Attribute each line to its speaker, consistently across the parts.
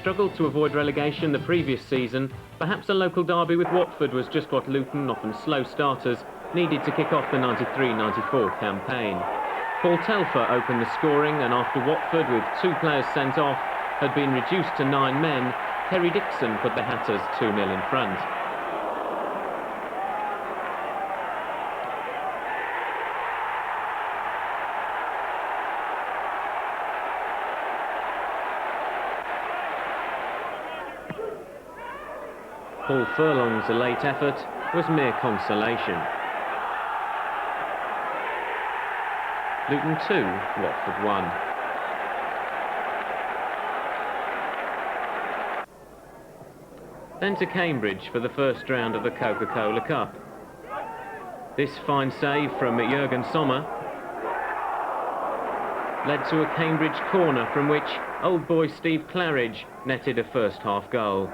Speaker 1: struggled to avoid relegation the previous season, perhaps a local derby with Watford was just what Luton, often slow starters, needed to kick off the 93-94 campaign. Paul Telfer opened the scoring, and after Watford, with 2 players sent off, had been reduced to 9 men, Kerry Dixon put the Hatters 2-0 in front. Paul Furlong's late effort was mere consolation. Luton 2, Watford 1. Then to Cambridge for the first round of the Coca-Cola Cup. This fine save from Jurgen Sommer led to a Cambridge corner from which old boy Steve Claridge netted a first half goal.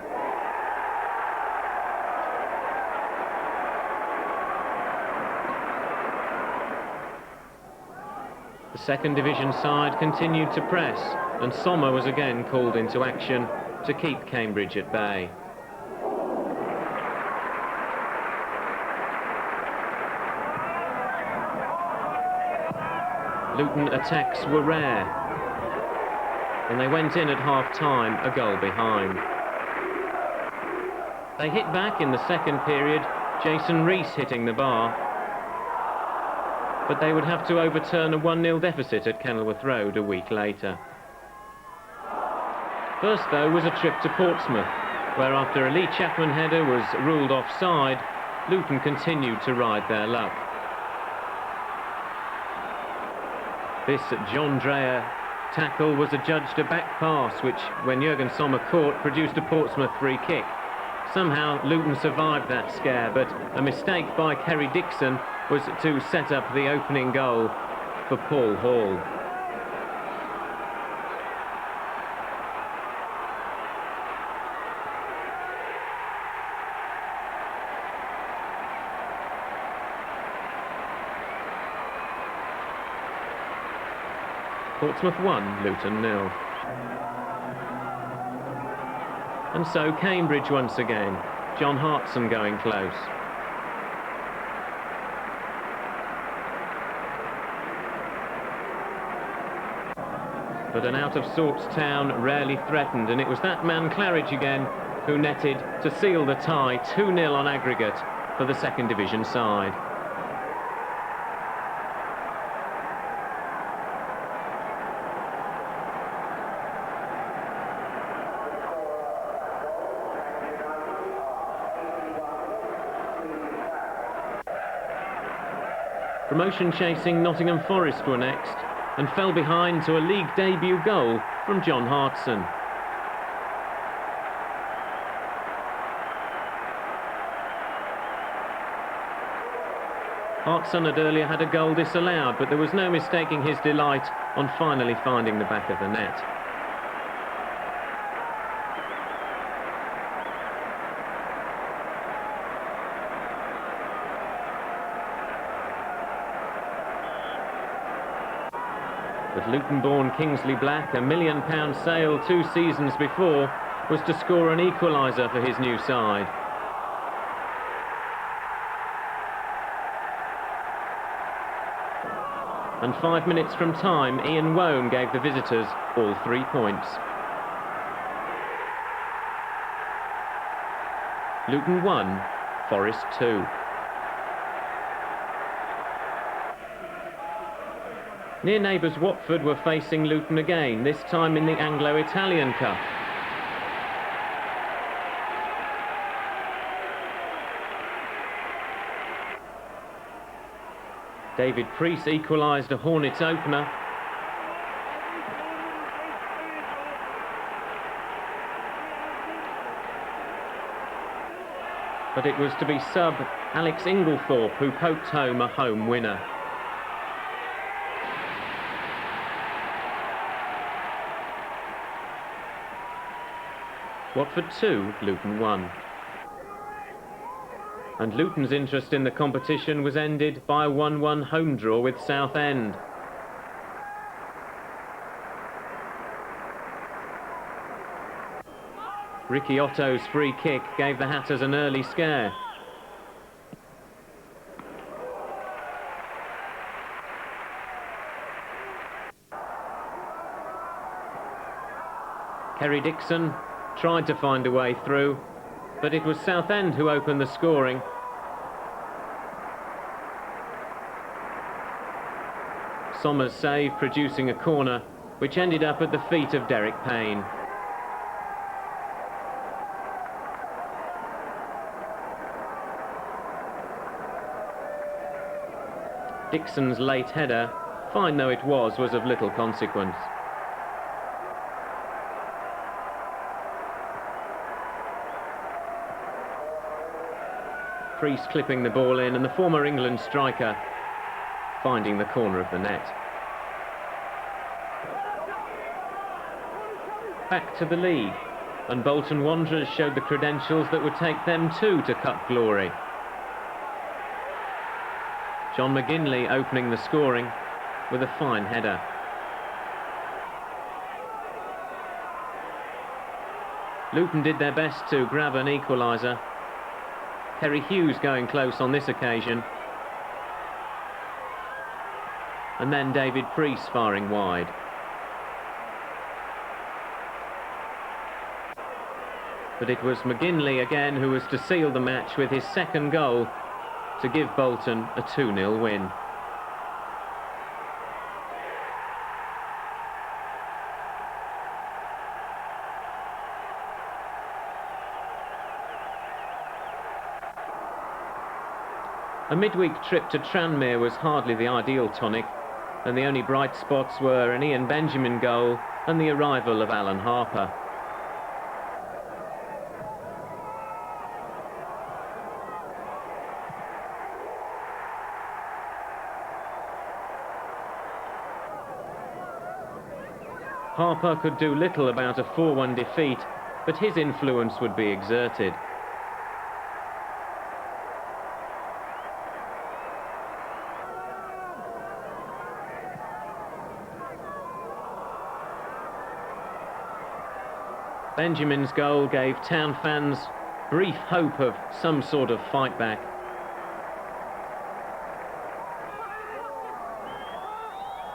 Speaker 1: The second division side continued to press, and Sommer was again called into action to keep Cambridge at bay. Luton attacks were rare, and they went in at half-time a goal behind. They hit back in the second period, Jason Rees hitting the bar, but they would have to overturn a 1-0 deficit at Kenilworth Road a week later. First, though, was a trip to Portsmouth, where after a Lee Chapman header was ruled offside, Luton continued to ride their luck. This John Dreyer tackle was adjudged a back pass, which, when Jurgen Sommer caught, produced a Portsmouth free kick. Somehow Luton survived that scare, but a mistake by Kerry Dixon was to set up the opening goal for Paul Hall. Portsmouth 1, Luton 0. And so Cambridge once again, John Hartson going close. But an out-of-sorts town rarely threatened, and it was that man Claridge again who netted to seal the tie 2-0 on aggregate for the second division side. Promotion-chasing Nottingham Forest were next, and fell behind to a league debut goal from John Hartson. Hartson had earlier had a goal disallowed, but there was no mistaking his delight on finally finding the back of the net. But Luton-born Kingsley Black, £1 million sale 2 seasons before, was to score an equaliser for his new side. And 5 minutes from time, Ian Wome gave the visitors all 3 points. Luton 1, Forest 2. Near neighbours Watford were facing Luton again, this time in the Anglo-Italian Cup. David Pleat equalised a Hornets opener. But it was to be sub Alex Inglethorpe who poked home a home winner. Watford 2, Luton 1. And Luton's interest in the competition was ended by a 1-1 home draw with Southend. Ricky Otto's free kick gave the Hatters an early scare. Kerry Dixon tried to find a way through, but it was Southend who opened the scoring. Sommer's save producing a corner, which ended up at the feet of Derek Payne. Dixon's late header, fine though it was of little consequence. Priest clipping the ball in, and the former England striker finding the corner of the net. Back to the league, and Bolton Wanderers showed the credentials that would take them too to cup glory. John McGinley opening the scoring with a fine header. Luton did their best to grab an equaliser. Kerry Hughes going close on this occasion. And then David Pleat firing wide. But it was McGinley again who was to seal the match with his second goal to give Bolton a 2-0 win. A midweek trip to Tranmere was hardly the ideal tonic, and the only bright spots were an Ian Benjamin goal and the arrival of Alan Harper. Harper could do little about a 4-1 defeat, but his influence would be exerted. Benjamin's goal gave Town fans brief hope of some sort of fight back.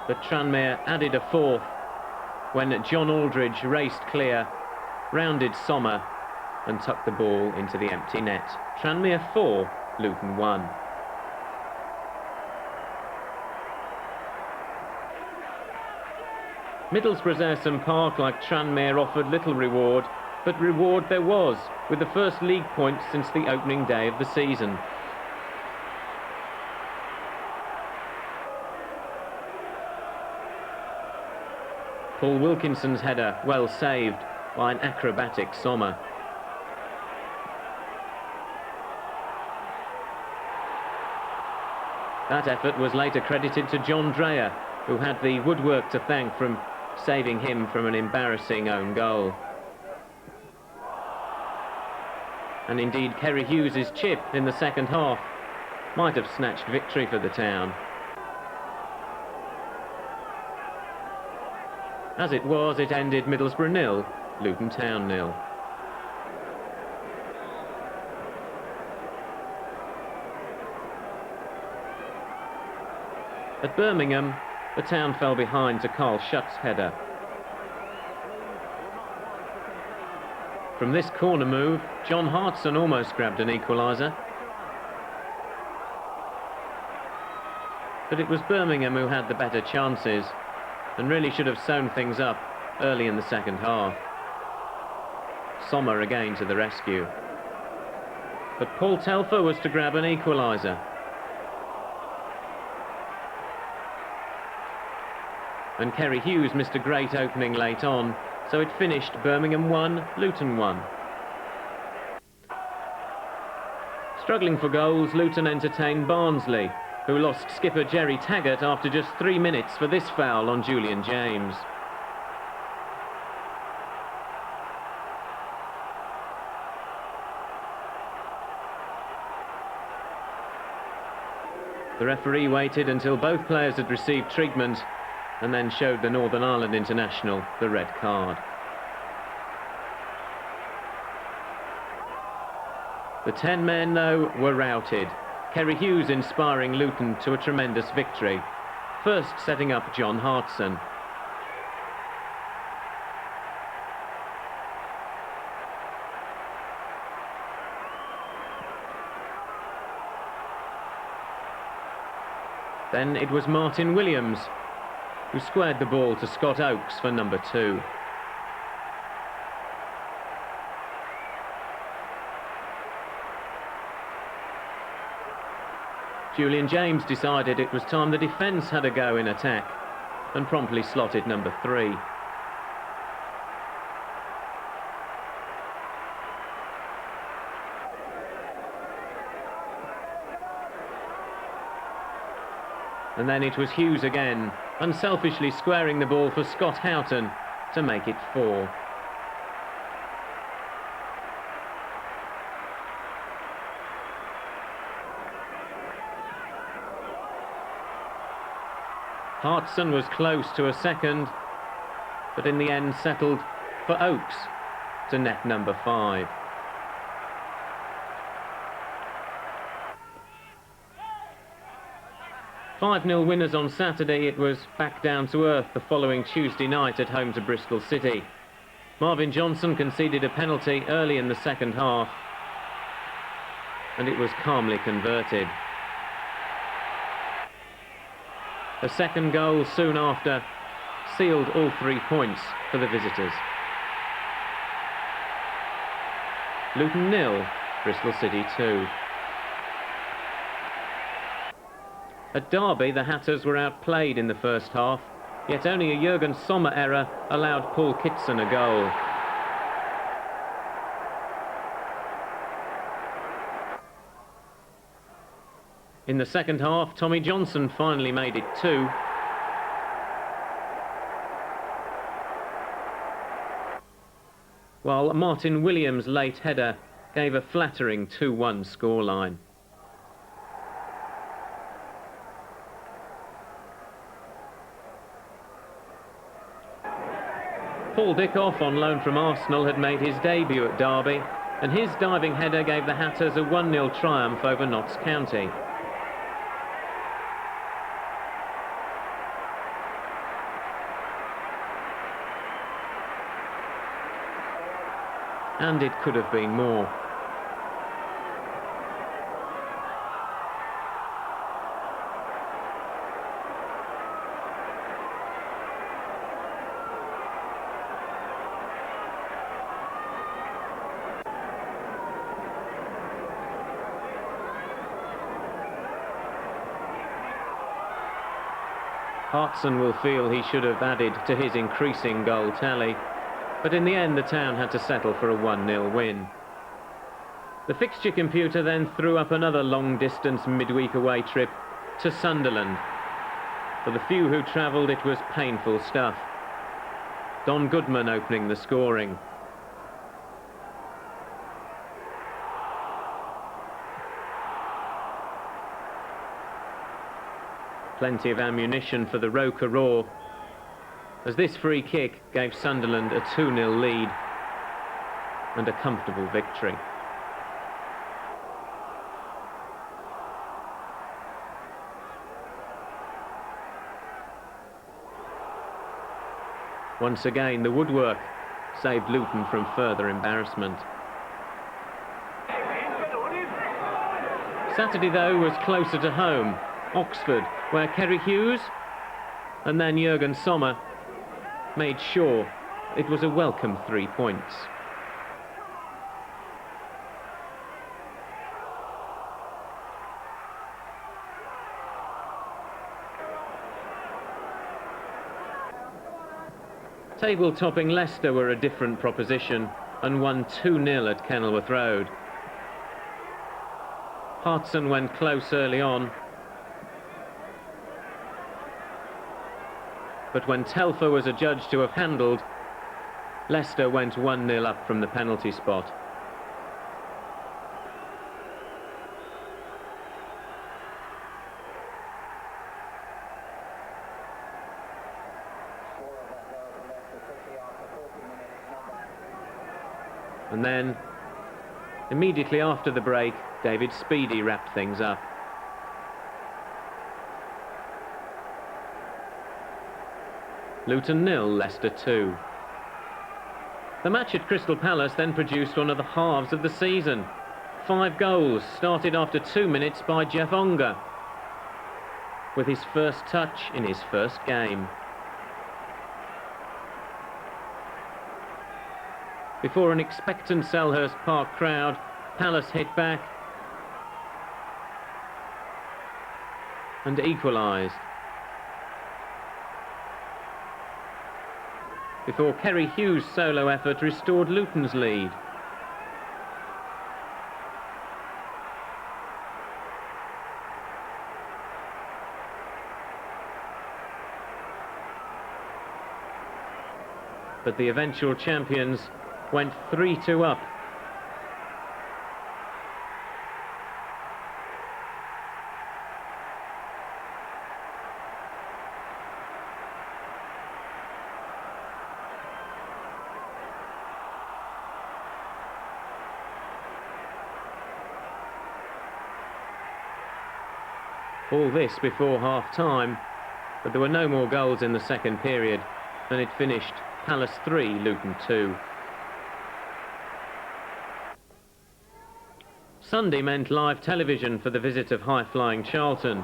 Speaker 1: But Tranmere added a fourth when John Aldridge raced clear, rounded Sommer and tucked the ball into the empty net. Tranmere 4, Luton 1. Middlesbrough's Ayresome Park, like Tranmere, offered little reward, but reward there was, with the first league point since the opening day of the season. Paul Wilkinson's header, well saved by an acrobatic Sommer. That effort was later credited to John Dreyer, who had the woodwork to thank from saving him from an embarrassing own goal. And indeed, Kerry Hughes' chip in the second half might have snatched victory for the Town. As it was, it ended Middlesbrough 0, Luton Town 0. At Birmingham, the Town fell behind to Carl Schutt's header. From this corner move, John Hartson almost grabbed an equaliser. But it was Birmingham who had the better chances and really should have sewn things up early in the second half. Sommer again to the rescue. But Paul Telfer was to grab an equaliser. And Kerry Hughes missed a great opening late on, so it finished Birmingham 1, Luton 1. Struggling for goals, Luton entertained Barnsley, who lost skipper Jerry Taggart after just 3 minutes for this foul on Julian James. The referee waited until both players had received treatment and then showed the Northern Ireland international the red card. The 10 men, though, were routed. Kerry Hughes inspiring Luton to a tremendous victory, first setting up John Hartson. Then it was Martin Williams who squared the ball to Scott Oakes for number 2. Julian James decided it was time the defence had a go in attack and promptly slotted number 3. And then it was Hughes again, unselfishly squaring the ball for Scott Houghton to make it 4. Hartson was close to a second, but in the end settled for Oakes to net number 5. "5-0 winners on Saturday, it was back down to earth the following Tuesday night at home to Bristol City. Marvin Johnson conceded a penalty early in the second half, and it was calmly converted. A second goal soon after sealed all 3 points for the visitors. Luton 0, Bristol City 2. At Derby, the Hatters were outplayed in the first half, yet only a Jurgen Sommer error allowed Paul Kitson a goal. In the second half, Tommy Johnson finally made it 2. While Martin Williams' late header gave a flattering 2-1 scoreline. Paul Dickoff, on loan from Arsenal, had made his debut at Derby, and his diving header gave the Hatters a 1-0 triumph over Notts County. And it could have been more. Hartson will feel he should have added to his increasing goal tally, but in the end the town had to settle for a 1-0 win. The fixture computer then threw up another long-distance midweek away trip to Sunderland. For the few who travelled, it was painful stuff. Don Goodman opening the scoring. Plenty of ammunition for the Roker Raw, as this free kick gave Sunderland a 2-0 lead and a comfortable victory. Once again, the woodwork saved Luton from further embarrassment. Saturday, though, was closer to home. Oxford, where Kerry Hughes and then Jurgen Sommer made sure it was a welcome 3 points. Table-topping Leicester were a different proposition and won 2-0 at Kenilworth Road. Hartson went close early on, but when Telfer was adjudged to have handled, Leicester went 1-0 up from the penalty spot. And then Immediately after the break, David Speedy wrapped things up. Luton 0, Leicester 2. The match at Crystal Palace then produced one of the halves of the season. 5 goals, started after 2 minutes by Jeff Onga, with his first touch in his first game. Before an expectant Selhurst Park crowd, Palace hit back and equalised. Before Kerry Hughes' solo effort restored Luton's lead. But the eventual champions went 3-2 up. All this before half-time, but there were no more goals in the second period, and it finished Palace 3, Luton 2. Sunday meant live television for the visit of high-flying Charlton.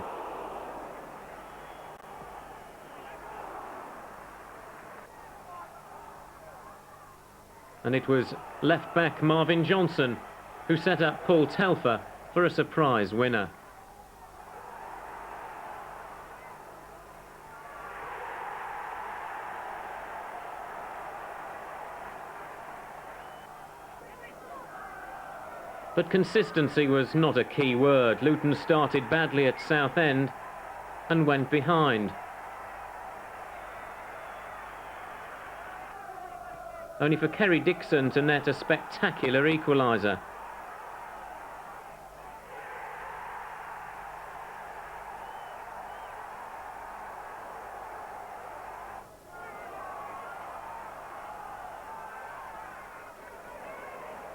Speaker 1: And it was left-back Marvin Johnson who set up Paul Telfer for a surprise winner. But consistency was not a key word. Luton started badly at Southend and went behind. Only for Kerry Dixon to net a spectacular equaliser.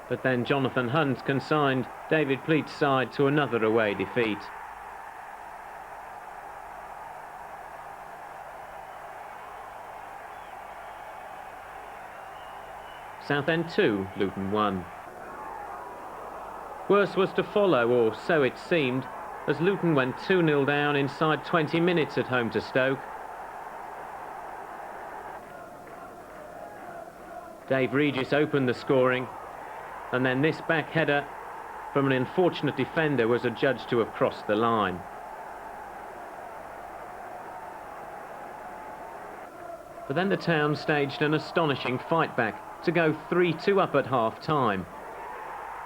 Speaker 1: But then Jonathan Hunt consigned David Pleat's side to another away defeat. Southend 2, Luton 1. Worse was to follow, or so it seemed, as Luton went 2-0 down inside 20 minutes at home to Stoke. Dave Regis opened the scoring, and then this back header from an unfortunate defender was adjudged to have crossed the line. But then the town staged an astonishing fight back to go 3-2 up at half-time.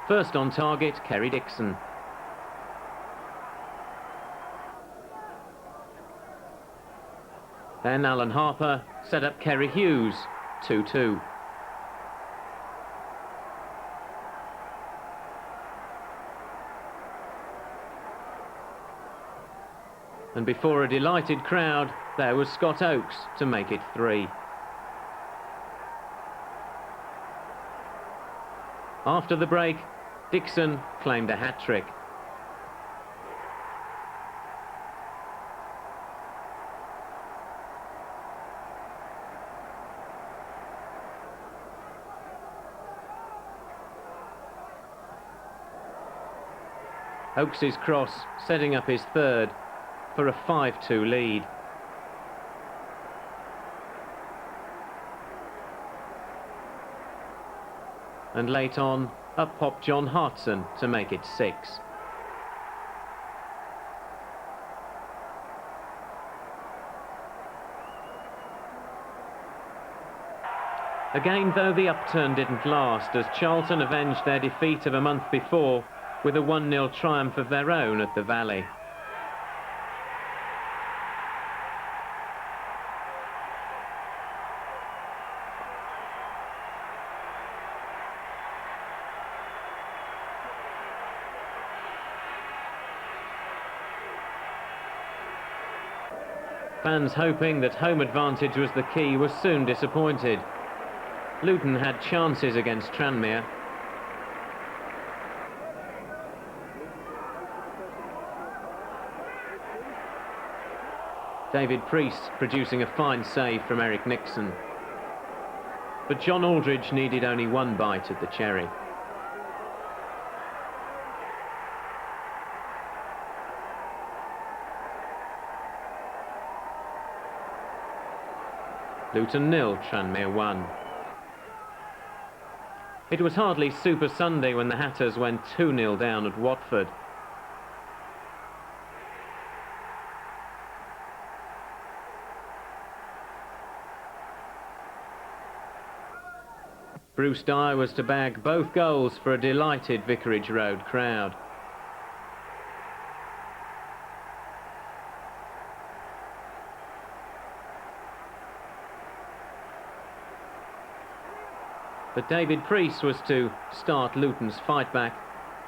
Speaker 1: First on target, Kerry Dixon. Then Alan Harper set up Kerry Hughes, 2-2. And before a delighted crowd, there was Scott Oakes to make it 3. After the break, Dixon claimed a hat-trick. Oakes' cross setting up his third for a 5-2 lead. And late on, up popped John Hartson to make it 6. Again, though, the upturn didn't last, as Charlton avenged their defeat of a month before with a 1-0 triumph of their own at the Valley. Fans hoping that home advantage was the key were soon disappointed. Luton had chances against Tranmere. David Pleat producing a fine save from Eric Nixon. But John Aldridge needed only one bite at the cherry. Luton 0, Tranmere 1. It was hardly Super Sunday when the Hatters went 2-0 down at Watford. Bruce Dyer was to bag both goals for a delighted Vicarage Road crowd. But David Pleat was to start Luton's fight back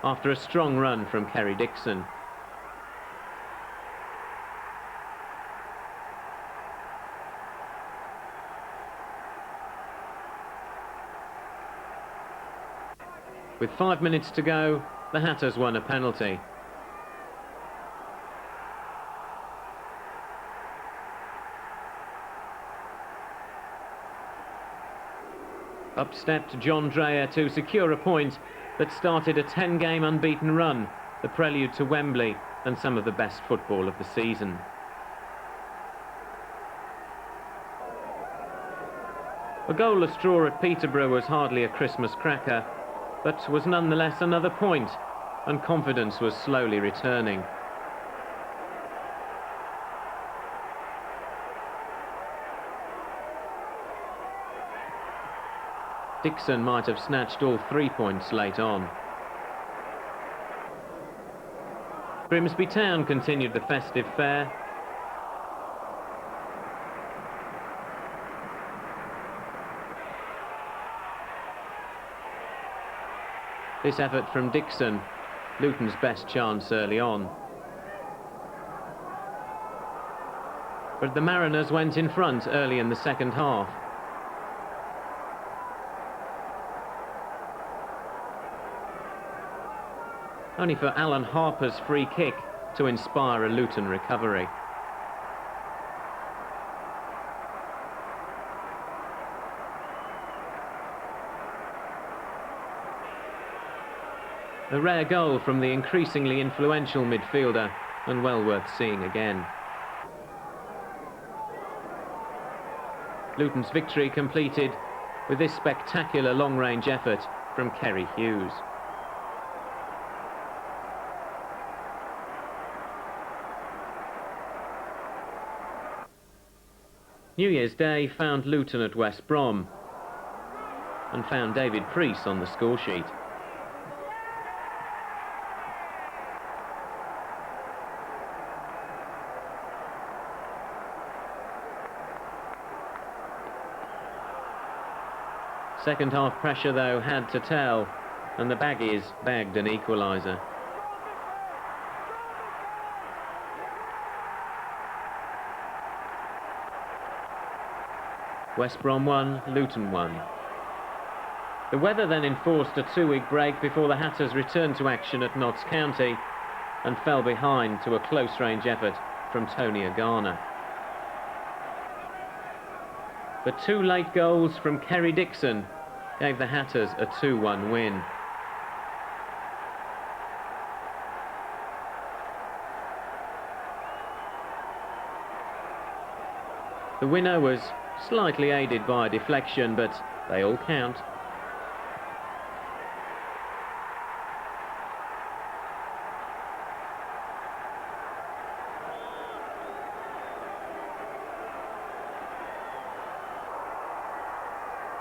Speaker 1: after a strong run from Kerry Dixon. With 5 minutes to go, the Hatters won a penalty. Up stepped John Dreyer to secure a point that started a 10-game unbeaten run, the prelude to Wembley and some of the best football of the season. A goalless draw at Peterborough was hardly a Christmas cracker, but was nonetheless another point, and confidence was slowly returning. Dixon might have snatched all 3 points late on. Grimsby Town continued the festive fare. This effort from Dixon, Luton's best chance early on. But the Mariners went in front early in the second half. Only for Alan Harper's free kick to inspire a Luton recovery. A rare goal from the increasingly influential midfielder, and well worth seeing again. Luton's victory completed with this spectacular long-range effort from Kerry Hughes. New Year's Day found Luton at West Brom and found David Pleat on the scoresheet. Second half pressure, though, had to tell, and the Baggies bagged an equaliser. West Brom 1, Luton 1. The weather then enforced a 2-week break before the Hatters returned to action at Notts County and fell behind to a close-range effort from Tony Agana. But 2 late goals from Kerry Dixon gave the Hatters a 2-1 win. The winner was slightly aided by a deflection, but they all count.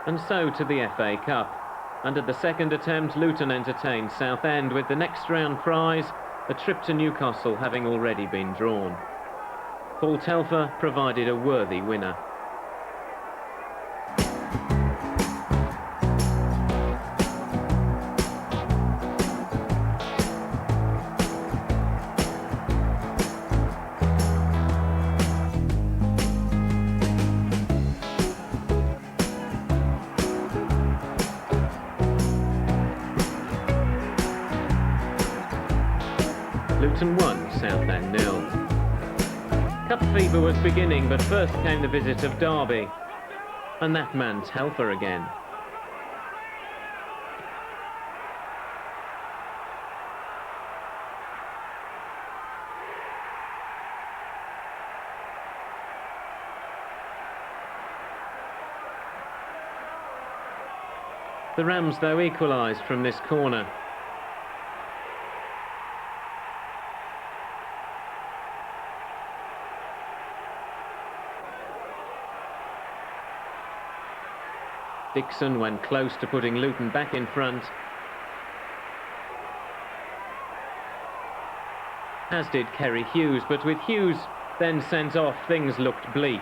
Speaker 1: And so to the FA Cup. And at the second attempt, Luton entertained Southend with the next round prize, a trip to Newcastle having already been drawn. Paul Telfer provided a worthy winner. Luton 1, Southend 0. Cup fever was beginning, but first came the visit of Derby. And that man Telfer again. The Rams, though, equalised from this corner. Dixon went close to putting Luton back in front, as did Kerry Hughes, but with Hughes then sent off, things looked bleak.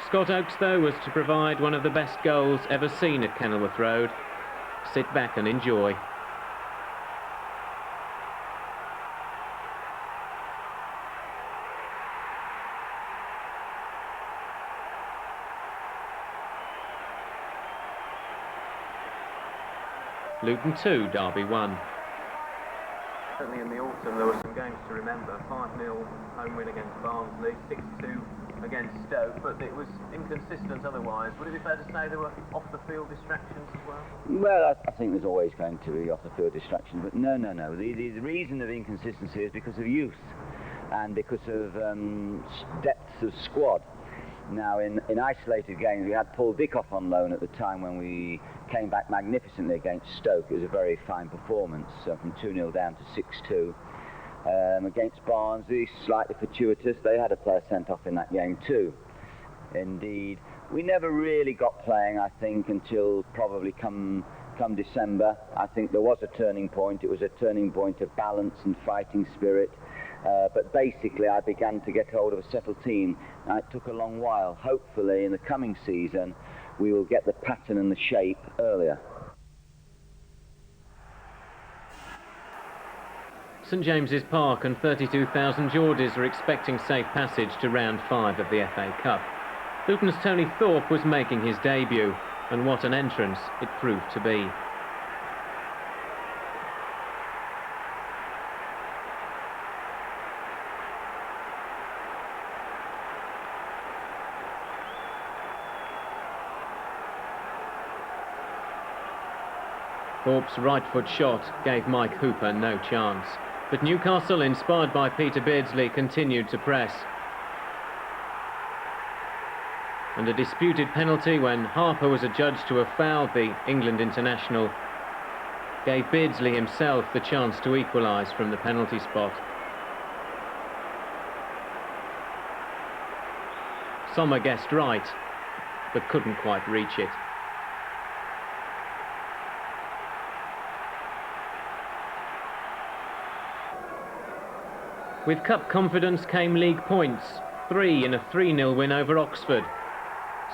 Speaker 1: Scott Oakes, though, was to provide one of the best goals ever seen at Kenilworth Road. Sit back and enjoy. Luton 2, Derby 1. Certainly in the autumn there were some games to remember. 5-0 home win against Barnsley, 6-2 against Stoke, but it was inconsistent otherwise. Would it be fair to say there were off-the-field distractions as well?
Speaker 2: Well, I think there's always going to be off-the-field distractions, but no. The reason of inconsistency is because of youth and because of depth of squad. Now, in isolated games, we had Paul Dickoff on loan at the time when we came back magnificently against Stoke. It was a very fine performance, from 2-0 down to 6-2. Against Barnsley, slightly fortuitous. They had a player sent off in that game too. Indeed, we never really got playing, I think, until probably come December. I think there was a turning point. It was a turning point of balance and fighting spirit. But basically I began to get hold of a settled team. It took a long while. Hopefully in the coming season we will get the pattern and the shape earlier.
Speaker 1: St James's Park and 32,000 Geordies are expecting safe passage to round 5 of the FA Cup. Luton's Tony Thorpe was making his debut, and what an entrance it proved to be. Thorpe's right foot shot gave Mike Hooper no chance, but Newcastle, inspired by Peter Beardsley, continued to press. And a disputed penalty when Harper was adjudged to have fouled the England international gave Beardsley himself the chance to equalise from the penalty spot. Sommer guessed right, but couldn't quite reach it. With cup confidence came league points, 3 in a 3-0 win over Oxford.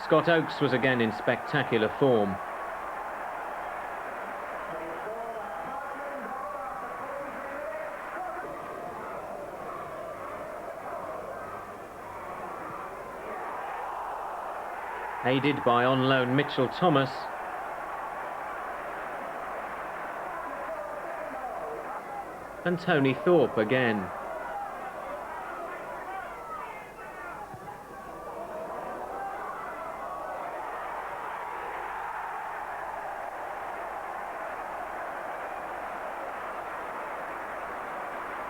Speaker 1: Scott Oakes was again in spectacular form. Aided by on loan Mitchell Thomas, and Tony Thorpe again.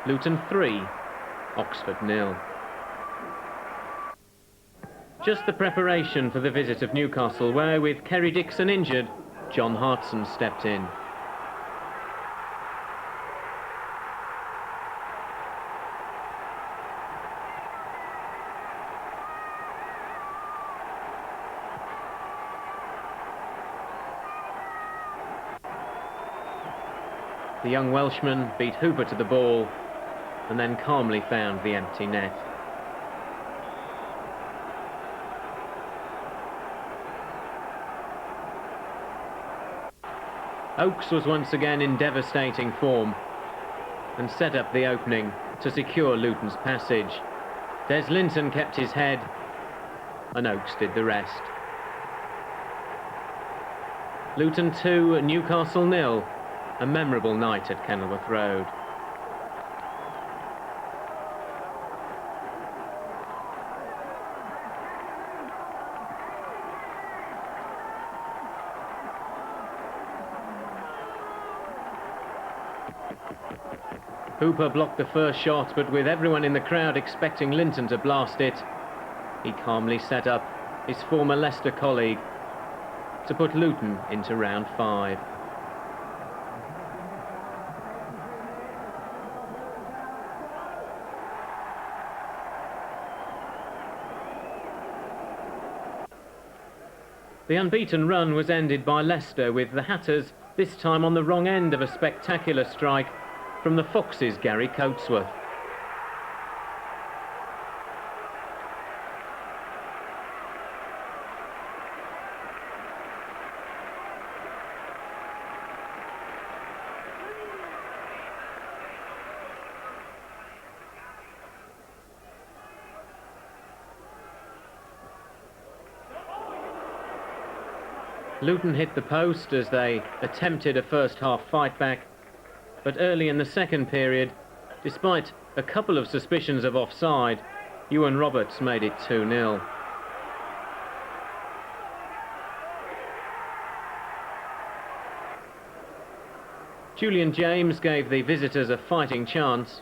Speaker 1: Luton 3, Oxford 0. Just the preparation for the visit of Newcastle, where, with Kerry Dixon injured, John Hartson stepped in. The young Welshman beat Hooper to the ball and then calmly found the empty net. Oakes was once again in devastating form and set up the opening to secure Luton's passage. Des Linton kept his head and Oakes did the rest. Luton 2, Newcastle 0. A memorable night at Kenilworth Road. Hooper blocked the first shot, but with everyone in the crowd expecting Linton to blast it, he calmly set up his former Leicester colleague to put Luton into round 5. The unbeaten run was ended by Leicester, with the Hatters this time on the wrong end of a spectacular strike from the Foxes' Gary Coatsworth. Luton hit the post as they attempted a first-half fight-back, but early in the second period, despite a couple of suspicions of offside, Ewan Roberts made it 2-0. Julian James gave the visitors a fighting chance,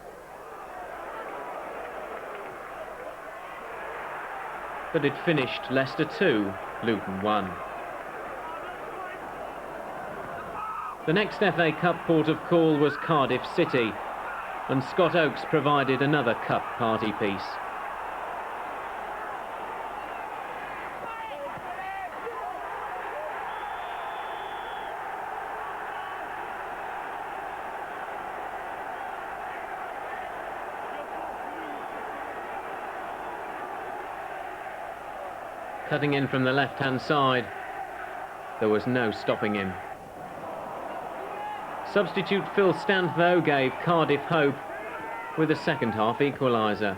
Speaker 1: but it finished Leicester 2, Luton 1. The next FA Cup port of call was Cardiff City, and Scott Oakes provided another cup party piece. Cutting in from the left-hand side, there was no stopping him. Substitute Phil Stant, though, gave Cardiff hope with a second-half equaliser.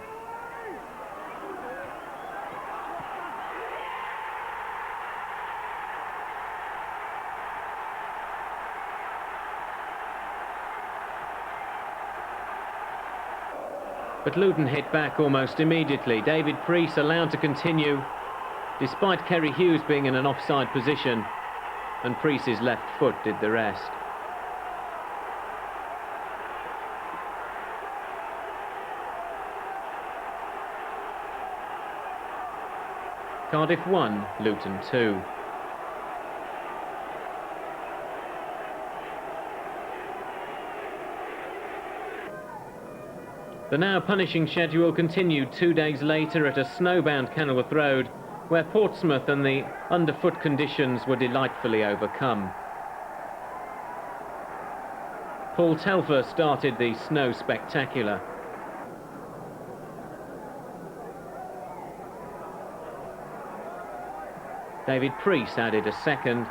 Speaker 1: But Luton hit back almost immediately. David Pleat allowed to continue, despite Kerry Hughes being in an offside position, and Priest's left foot did the rest. Cardiff 1, Luton 2. The now punishing schedule continued 2 days later at a snowbound Kenilworth Road, where Portsmouth and the underfoot conditions were delightfully overcome. Paul Telfer started the snow spectacular. David Pleat added a second.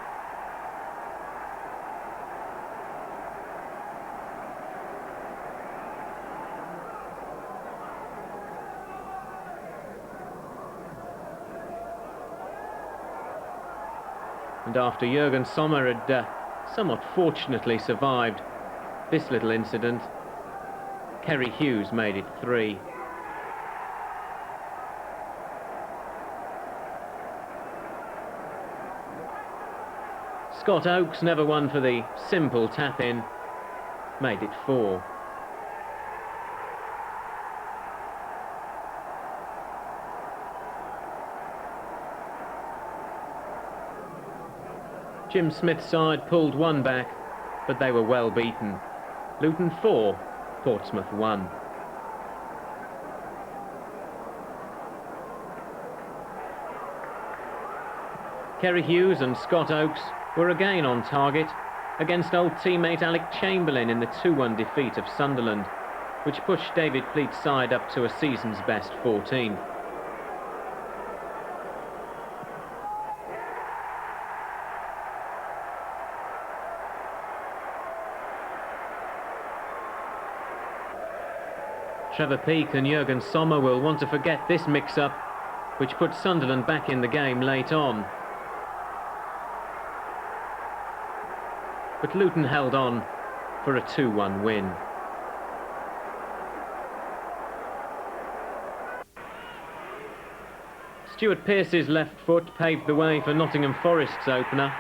Speaker 1: And after Jurgen Sommer had somewhat fortunately survived this little incident, Kerry Hughes made it 3. Scott Oakes, never one for the simple tap-in, made it 4. Jim Smith's side pulled one back, but they were well beaten. Luton 4, Portsmouth 1. Kerry Hughes and Scott Oakes were again on target against old teammate Alec Chamberlain in the 2-1 defeat of Sunderland, which pushed David Pleat's side up to a season's best 14th. Trevor Peake and Jurgen Sommer will want to forget this mix-up, which put Sunderland back in the game late on. But Luton held on for a 2-1 win. Stuart Pearce's left foot paved the way for Nottingham Forest's opener.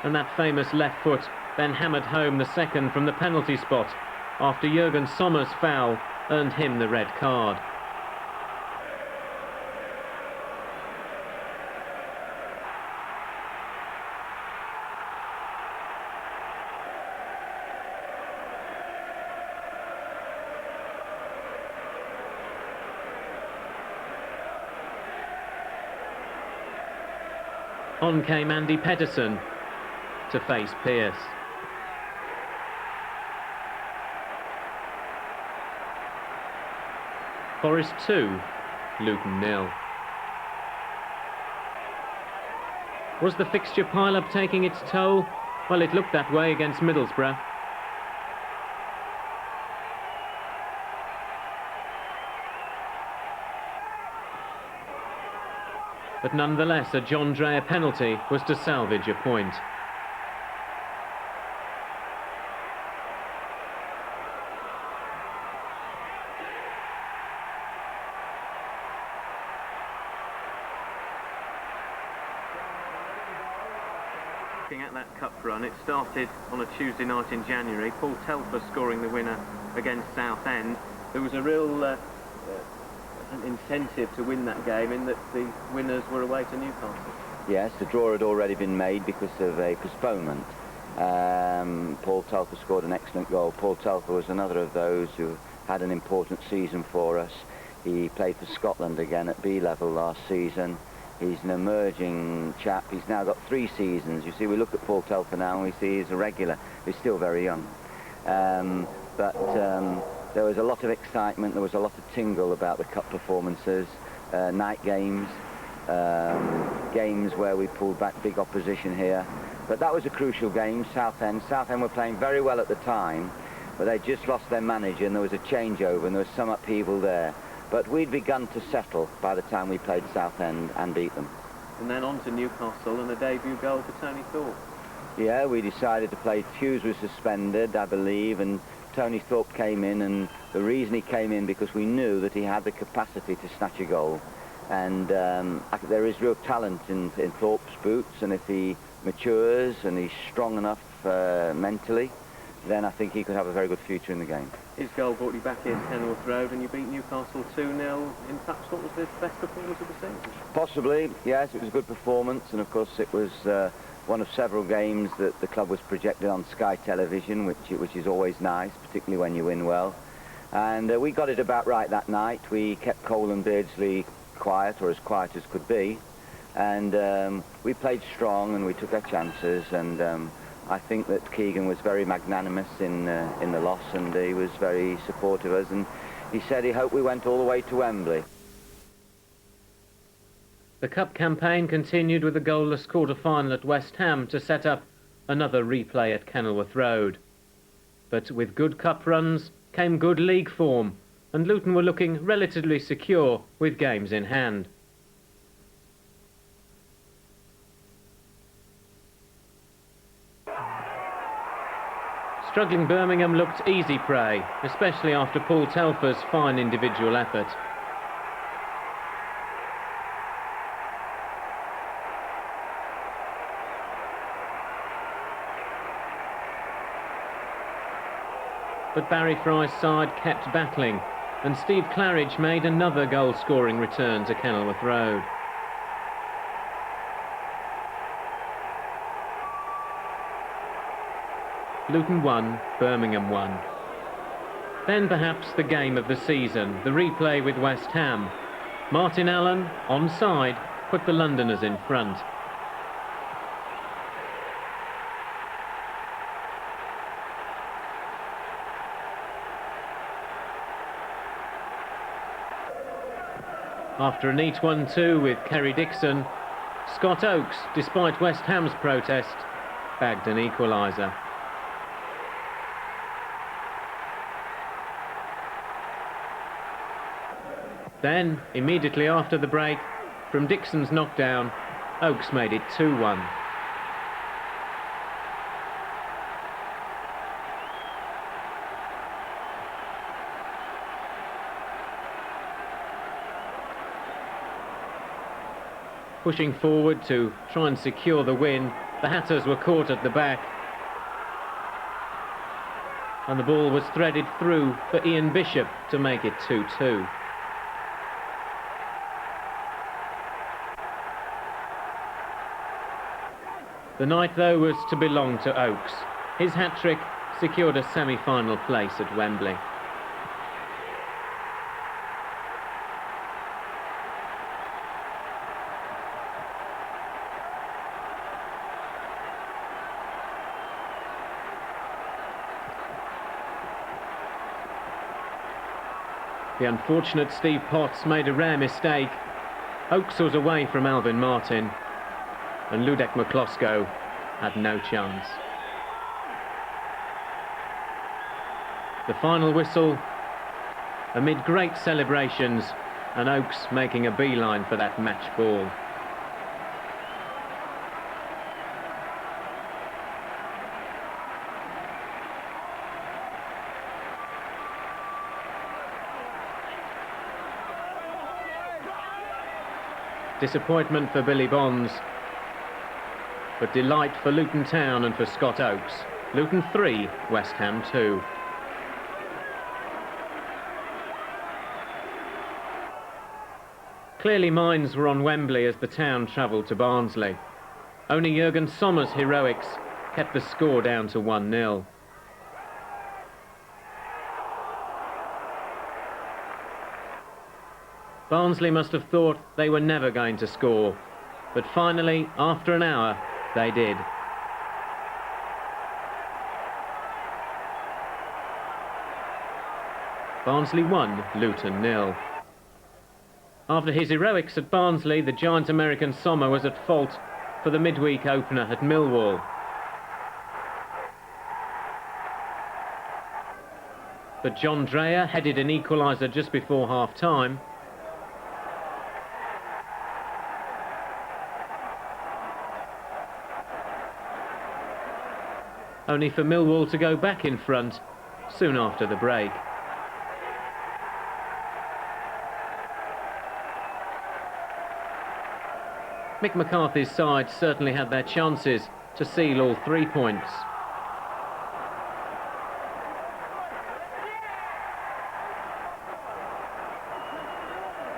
Speaker 1: and that famous left foot then hammered home the second from the penalty spot after Jurgen Sommer's foul earned him the red card. On came Andy Pedersen to face Pearce. Forest 2, Luton 0. Was the fixture pile-up taking its toll? Well, it looked that way against Middlesbrough. But nonetheless, a John Dreyer penalty was to salvage a point. Looking at that cup run, it started on a Tuesday night in January. Paul Telfer scoring the winner against Southend. There was a real an incentive to win that game in that the winners were away to Newcastle.
Speaker 2: Yes, the draw had already been made because of a postponement. Paul Telfer scored an excellent goal. Paul Telfer was another of those who had an important season for us. He played for Scotland again at B level last season. He's an emerging chap. He's now got 3 seasons. You see, we look at Paul Telfer now and we see he's a regular. He's still very young. There was a lot of excitement, there was a lot of tingle about the cup performances, night games, games where we pulled back big opposition here. But that was a crucial game, Southend. Southend were playing very well at the time, but they just lost their manager and there was a changeover and there was some upheaval there. But we'd begun to settle by the time we played Southend and beat them.
Speaker 1: And then on to Newcastle and a debut goal for Tony Thorpe.
Speaker 2: Yeah, we decided to play. Hughes was suspended, I believe, and Tony Thorpe came in, and the reason he came in because we knew that he had the capacity to snatch a goal. And there is real talent in Thorpe's boots, and if he matures and he's strong enough mentally, then I think he could have a very good future in the game.
Speaker 1: His goal brought you back in Kenilworth Road and you beat Newcastle 2-0 in perhaps what was the best performance of the season? Possibly,
Speaker 2: yes, it was a good performance, and of course it was one of several games that the club was projected on Sky Television, which is always nice, particularly when you win well. And we got it about right that night. We kept Cole and Beardsley quiet, or as quiet as could be, and we played strong and we took our chances, and I think that Keegan was very magnanimous in the loss, and he was very supportive of us, and he said he hoped we went all the way to Wembley.
Speaker 1: The cup campaign continued with a goalless quarter-final at West Ham to set up another replay at Kenilworth Road. But with good cup runs came good league form, and Luton were looking relatively secure with games in hand. Struggling Birmingham looked easy prey, especially after Paul Telfer's fine individual effort. But Barry Fry's side kept battling, and Steve Claridge made another goal-scoring return to Kenilworth Road. Luton won, Birmingham won. Then perhaps the game of the season, the replay with West Ham. Martin Allen, onside, put the Londoners in front. After a neat 1-2 with Kerry Dixon, Scott Oakes, despite West Ham's protest, bagged an equaliser. Then, immediately after the break, from Dixon's knockdown, Oakes made it 2-1. Pushing forward to try and secure the win, The Hatters were caught at the back, and the ball was threaded through for Ian Bishop to make it 2-2. The night, though, was to belong to Oakes. His hat-trick secured a semi-final place at Wembley. The unfortunate Steve Potts made a rare mistake. Oakes was away from Alvin Martin, and Ludek McCloskey had no chance. The final whistle, amid great celebrations, and Oakes making a beeline for that match ball. Disappointment for Billy Bonds, but delight for Luton Town and for Scott Oakes. Luton 3, West Ham 2. Clearly minds were on Wembley as the town travelled to Barnsley. Only Jurgen Sommer's heroics kept the score down to 1-0. Barnsley must have thought they were never going to score, but finally, after an hour, they did. Barnsley 1, Luton 0. After his heroics at Barnsley, the giant American Sommer was at fault for the midweek opener at Millwall. But John Dreyer headed an equaliser just before half-time. Only for Millwall to go back in front soon after the break. Mick McCarthy's side certainly had their chances to seal all 3 points.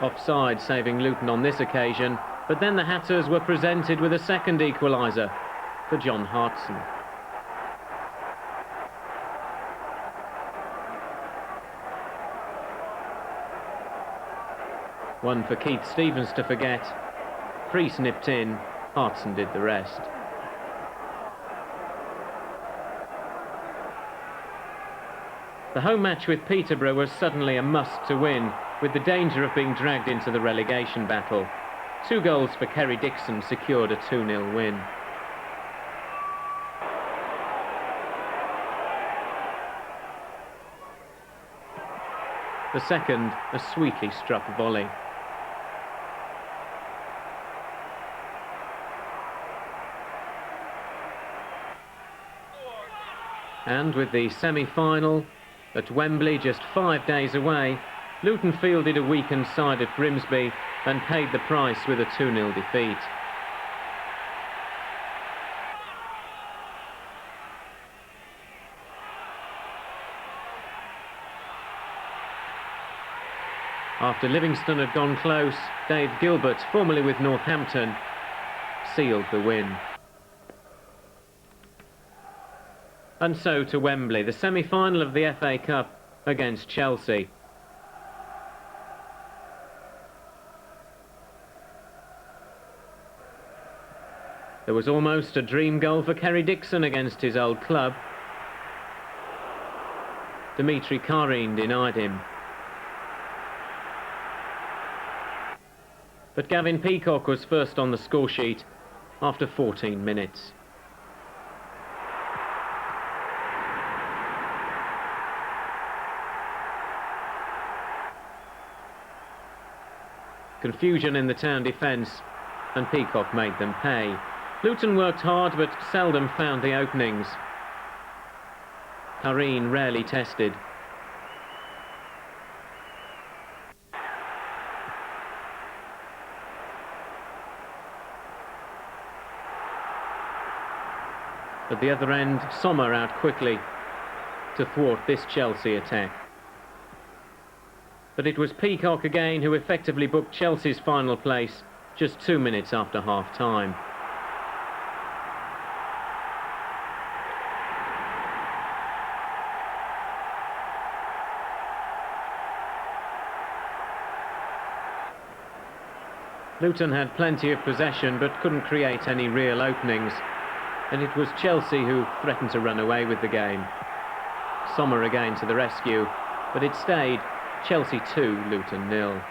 Speaker 1: Offside saving Luton on this occasion, but then the Hatters were presented with a second equaliser for John Hartson. One for Keith Stevens to forget. Priest nipped in, Hartson did the rest. The home match with Peterborough was suddenly a must to win, with the danger of being dragged into the relegation battle. 2 goals for Kerry Dixon secured a 2-0 win. The second, a sweetly struck volley. And with the semi-final at Wembley just 5 days away, Luton fielded a weakened side at Grimsby and paid the price with a 2-0 defeat. After Livingston had gone close, Dave Gilbert, formerly with Northampton, sealed the win. And so to Wembley, the semi-final of the FA Cup against Chelsea. There was almost a dream goal for Kerry Dixon against his old club. Dimitri Karine denied him. But Gavin Peacock was first on the scoresheet after 14 minutes. Confusion in the town defence, and Peacock made them pay. Luton worked hard but seldom found the openings. Karine rarely tested. At the other end, Sommer out quickly to thwart this Chelsea attack. But it was Peacock again who effectively booked Chelsea's final place just 2 minutes after half-time. Luton had plenty of possession but couldn't create any real openings, and it was Chelsea who threatened to run away with the game. Sommer again to the rescue, but it stayed Chelsea 2, Luton 0.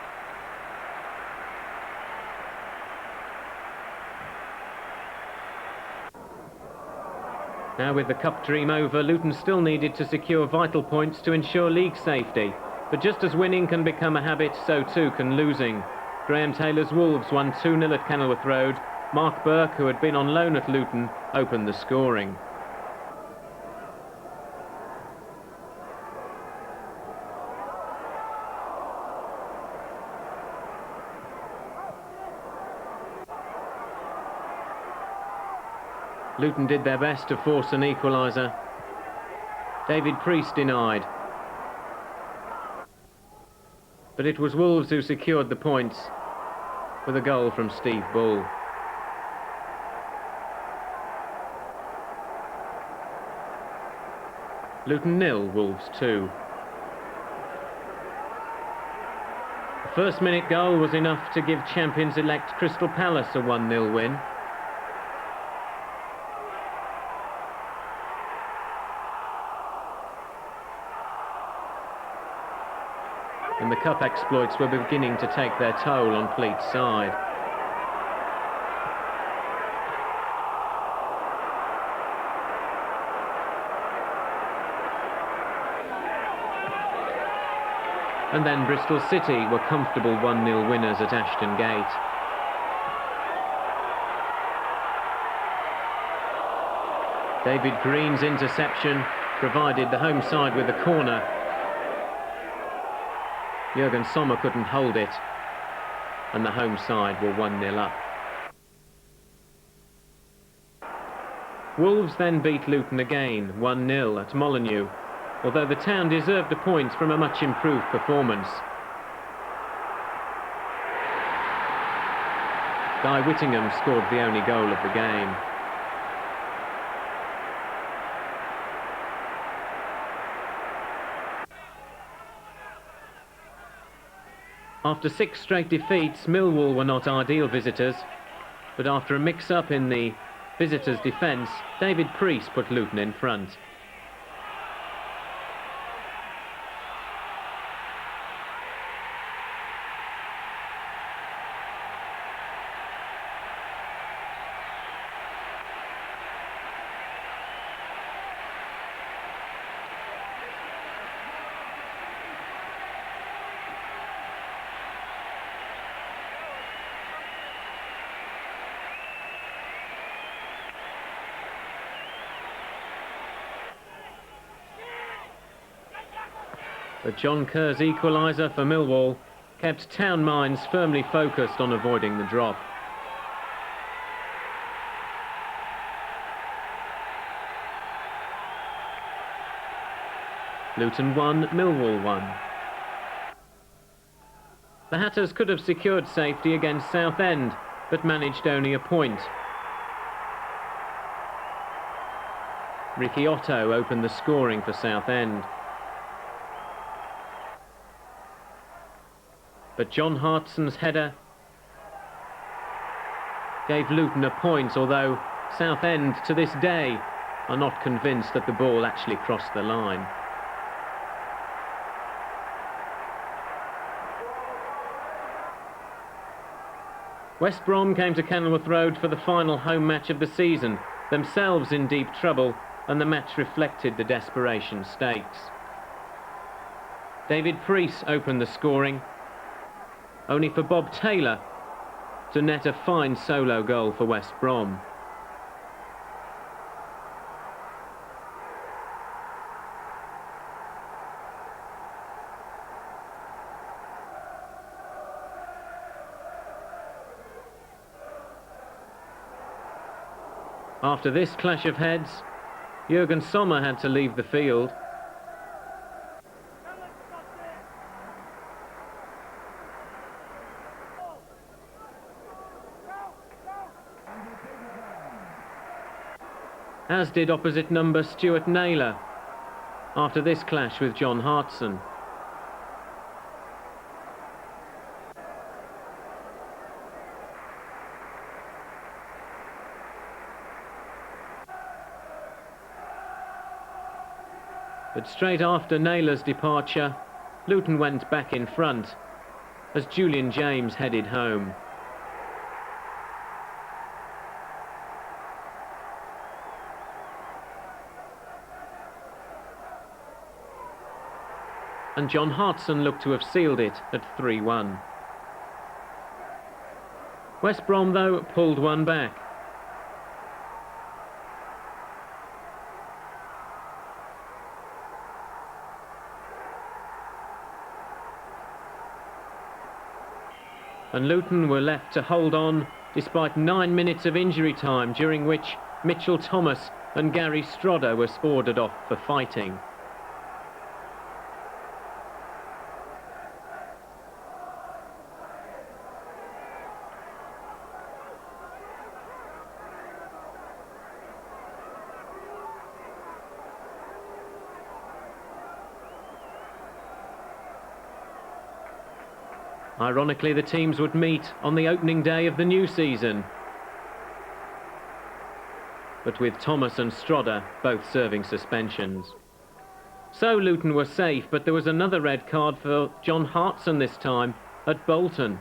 Speaker 1: Now with the cup dream over, Luton still needed to secure vital points to ensure league safety. But just as winning can become a habit, so too can losing. Graham Taylor's Wolves won 2-0 at Kenilworth Road. Mark Burke, who had been on loan at Luton, opened the scoring. Luton did their best to force an equaliser. David Pleat denied. But it was Wolves who secured the points with a goal from Steve Bull. Luton 0, Wolves 2. The first-minute goal was enough to give champions-elect Crystal Palace a 1-0 win. And the cup exploits were beginning to take their toll on Pleat's side. And then Bristol City were comfortable 1-0 winners at Ashton Gate. David Green's interception provided the home side with a corner. Jurgen Sommer couldn't hold it, and the home side were 1-0 up. Wolves then beat Luton again, 1-0 at Molineux, although the town deserved a point from a much improved performance. Guy Whittingham scored the only goal of the game. After 6 straight defeats, Millwall were not ideal visitors, but after a mix-up in the visitors' defence, David Pleat put Luton in front. But John Kerr's equaliser for Millwall kept town minds firmly focused on avoiding the drop. Luton 1, Millwall 1. The Hatters could have secured safety against Southend, but managed only a point. Ricky Otto opened the scoring for Southend. But John Hartson's header gave Luton a point, although Southend to this day are not convinced that the ball actually crossed the line. West Brom came to Kenilworth Road for the final home match of the season, themselves in deep trouble, and the match reflected the desperation stakes. David Pleat opened the scoring, only for Bob Taylor to net a fine solo goal for West Brom. After this clash of heads, Jürgen Sommer had to leave the field. As did opposite number Stuart Naylor, after this clash with John Hartson. But straight after Naylor's departure, Luton went back in front as Julian James headed home. And John Hartson looked to have sealed it at 3-1. West Brom, though, pulled one back. And Luton were left to hold on despite 9 minutes of injury time, during which Mitchell Thomas and Gary Strodder were ordered off for fighting. Ironically, the teams would meet on the opening day of the new season, but with Thomas and Strodder both serving suspensions. So Luton were safe, but there was another red card for John Hartson this time at Bolton.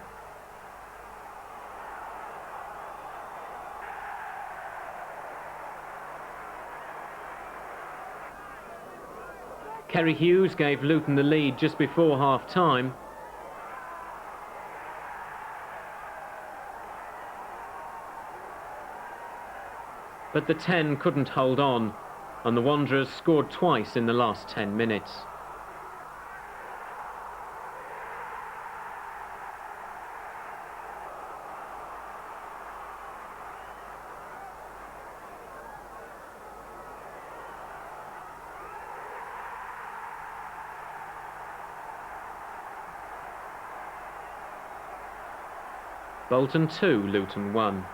Speaker 1: Kerry Hughes gave Luton the lead just before half-time. But the 10 couldn't hold on, and the Wanderers scored twice in the last 10 minutes. Bolton 2, Luton 1.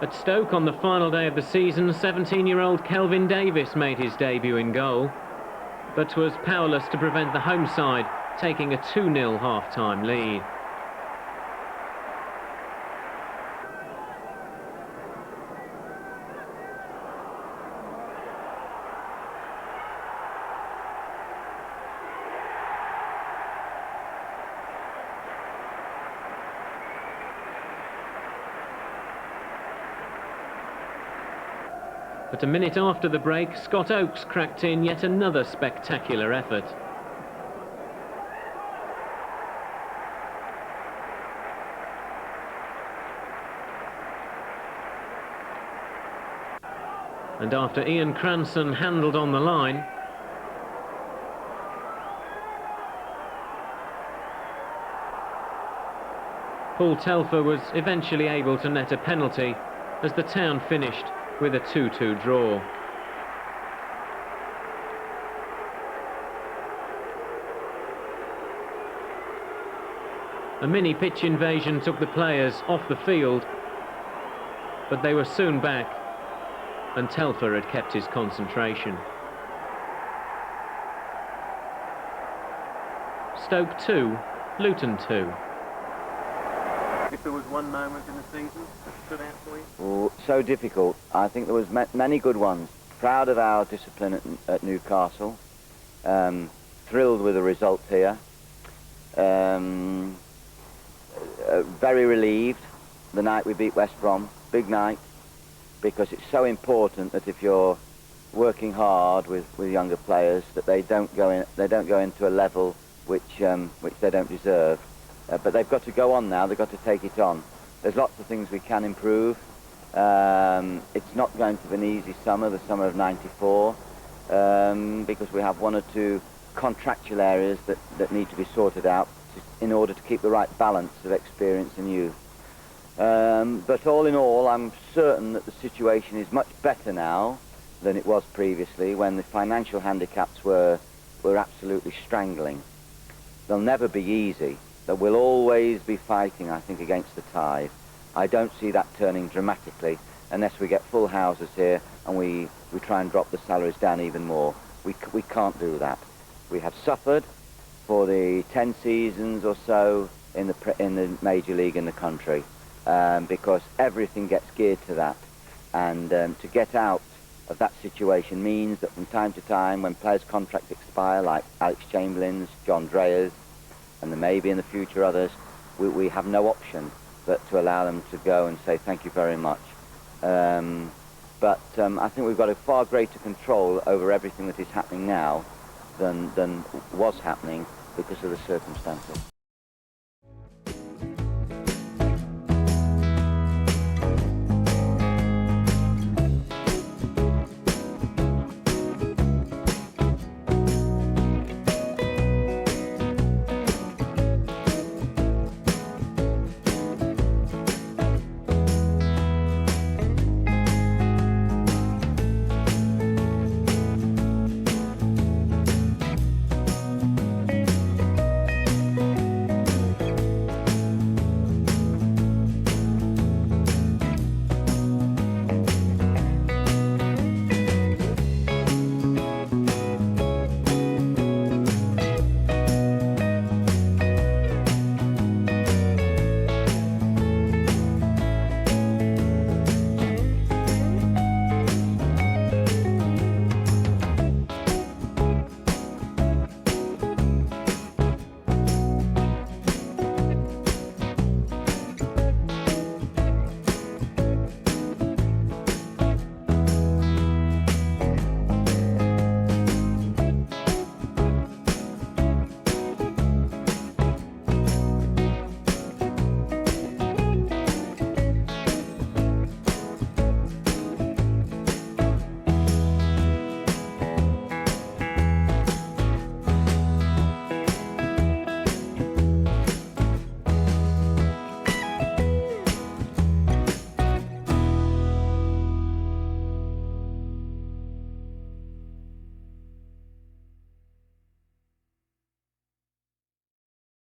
Speaker 1: At Stoke on the final day of the season, 17-year-old Kelvin Davis made his debut in goal, but was powerless to prevent the home side taking a 2-0 half-time lead. But a minute after the break, Scott Oakes cracked in yet another spectacular effort. And after Ian Cranson handled on the line, Paul Telfer was eventually able to net a penalty as the Town finished with a 2-2 draw. A mini pitch invasion took the players off the field, but they were soon back, and Telfer had kept his concentration. Stoke 2, Luton 2. If there was one moment in the season that stood out for you?
Speaker 2: Oh, so difficult. I think there was many good ones. Proud of our discipline at Newcastle. Thrilled with the result here. Very relieved the night we beat West Brom. Big night, because it's so important that if you're working hard with younger players, that they don't go into a level which they don't deserve. But they've got to go on now. They've got to take it on. There's lots of things we can improve. It's not going to be an easy summer, the summer of '94, because we have one or two contractual areas that need to be sorted out in order to keep the right balance of experience and youth. But all in all, I'm certain that the situation is much better now than it was previously, when the financial handicaps were absolutely strangling. They'll never be easy. There will always be fighting, I think, against the tide. I don't see that turning dramatically unless we get full houses here and we try and drop the salaries down even more. We can't do that. We have suffered for the 10 seasons or so in the Major League in the country, because everything gets geared to that. And to get out of that situation means that from time to time, when players' contracts expire, like Alex Chamberlain's, John Dreher's, and there may be in the future others, we have no option but to allow them to go and say thank you very much. But I think we've got a far greater control over everything that is happening now than was happening because of the circumstances.